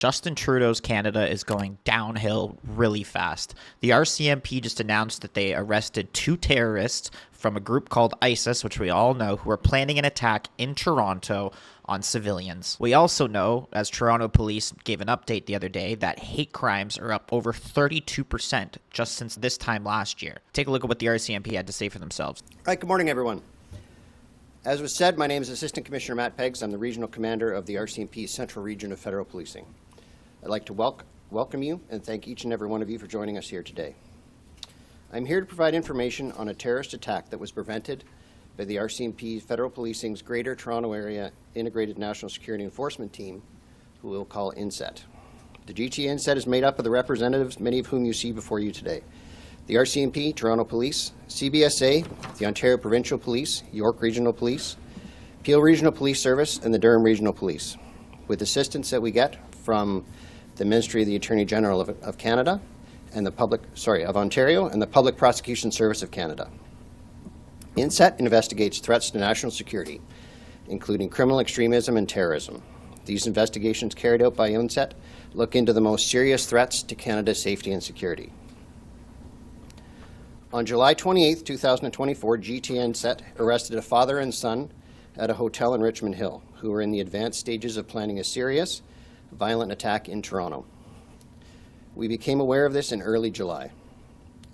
Justin Trudeau's Canada is going downhill really fast. The RCMP just announced that they arrested 2 terrorists from a group called ISIS, which we all know, who are planning an attack in Toronto on civilians. We also know, as Toronto police gave an update the other day, that hate crimes are up over 32% just since this time last year. Take a look at what the RCMP had to say for themselves. All right, good morning, everyone. As was said, my name is Assistant Commissioner Matt Peggs. I'm the Regional Commander of the RCMP's Central Region of Federal Policing. I'd like to welcome you and thank each and every one of you for joining us here today. I'm here to provide information on a terrorist attack that was prevented by the RCMP Federal Policing's Greater Toronto Area Integrated National Security Enforcement Team, who we'll call INSET. The GTA INSET is made up of the representatives, many of whom you see before you today. The RCMP, Toronto Police, CBSA, the Ontario Provincial Police, York Regional Police, Peel Regional Police Service, and the Durham Regional Police, with assistance that we get from the Ministry of the Attorney General of Canada and of Ontario and the Public Prosecution Service of Canada. INSET investigates threats to national security, including criminal extremism and terrorism. These investigations carried out by INSET look into the most serious threats to Canada's safety and security. On July 28, 2024, GTA INSET arrested a father and son at a hotel in Richmond Hill who were in the advanced stages of planning a serious, violent attack in Toronto. We became aware of this in early July.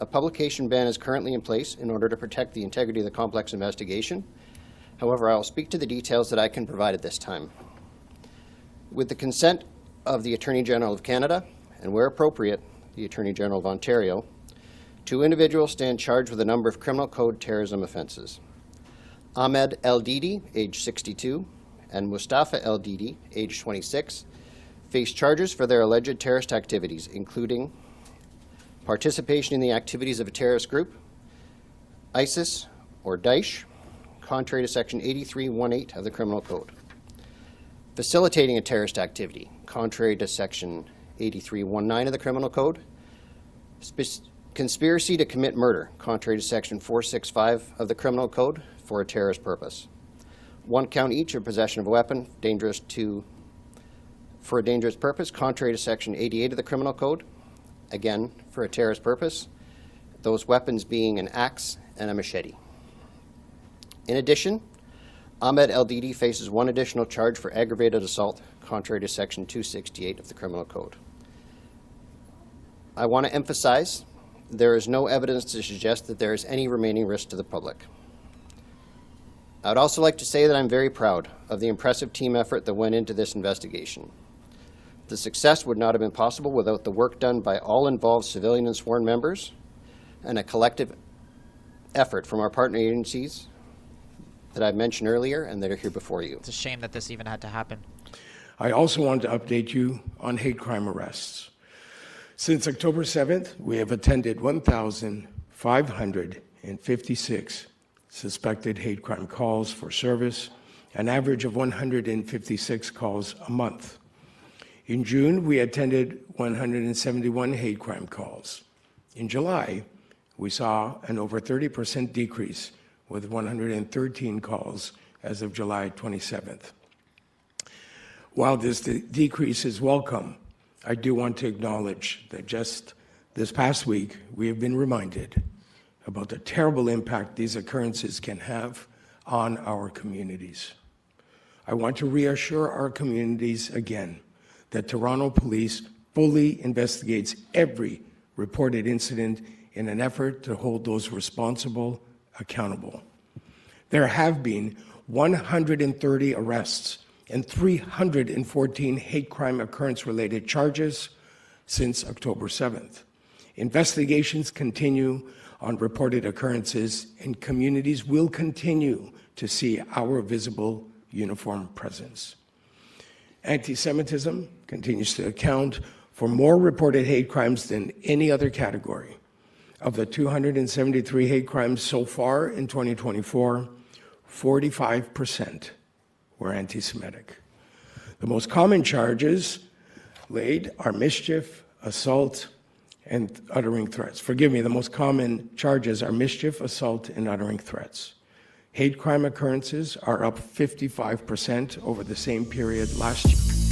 A publication ban is currently in place in order to protect the integrity of the complex investigation. However, I will speak to the details that I can provide at this time. With the consent of the Attorney General of Canada, and where appropriate, the Attorney General of Ontario, 2 individuals stand charged with a number of criminal code terrorism offences. Ahmed El Didi, age 62, and Mustafa El Didi, age 26, face charges for their alleged terrorist activities, including participation in the activities of a terrorist group, ISIS or Daesh, contrary to Section 8318 of the Criminal Code, facilitating a terrorist activity, contrary to Section 8319 of the Criminal Code, conspiracy to commit murder, contrary to Section 465 of the Criminal Code, for a terrorist purpose. 1 count each of possession of a weapon for a dangerous purpose, contrary to Section 88 of the Criminal Code, again, for a terrorist purpose, those weapons being an axe and a machete. In addition, Ahmed El Didi faces 1 additional charge for aggravated assault, contrary to Section 268 of the Criminal Code. I want to emphasize there is no evidence to suggest that there is any remaining risk to the public. I would also like to say that I'm very proud of the impressive team effort that went into this investigation. The success would not have been possible without the work done by all involved civilian and sworn members and a collective effort from our partner agencies that I've mentioned earlier and that are here before you. It's a shame that this even had to happen. I also want to update you on hate crime arrests. Since October 7th, we have attended 1,556 suspected hate crime calls for service, an average of 156 calls a month. In June, we attended 171 hate crime calls. In July, we saw an over 30% decrease with 113 calls as of July 27th. While this decrease is welcome, I do want to acknowledge that just this past week, we have been reminded about the terrible impact these occurrences can have on our communities. I want to reassure our communities again that Toronto Police fully investigates every reported incident in an effort to hold those responsible accountable. There have been 130 arrests and 314 hate crime occurrence-related charges since October 7th. Investigations continue on reported occurrences, and communities will continue to see our visible uniform presence. Anti-Semitism continues to account for more reported hate crimes than any other category. Of the 273 hate crimes so far in 2024, 45% were anti-Semitic. The most common charges laid are mischief, assault, and uttering threats. Forgive me, the most common charges are mischief, assault, and uttering threats. Hate crime occurrences are up 55% over the same period last year.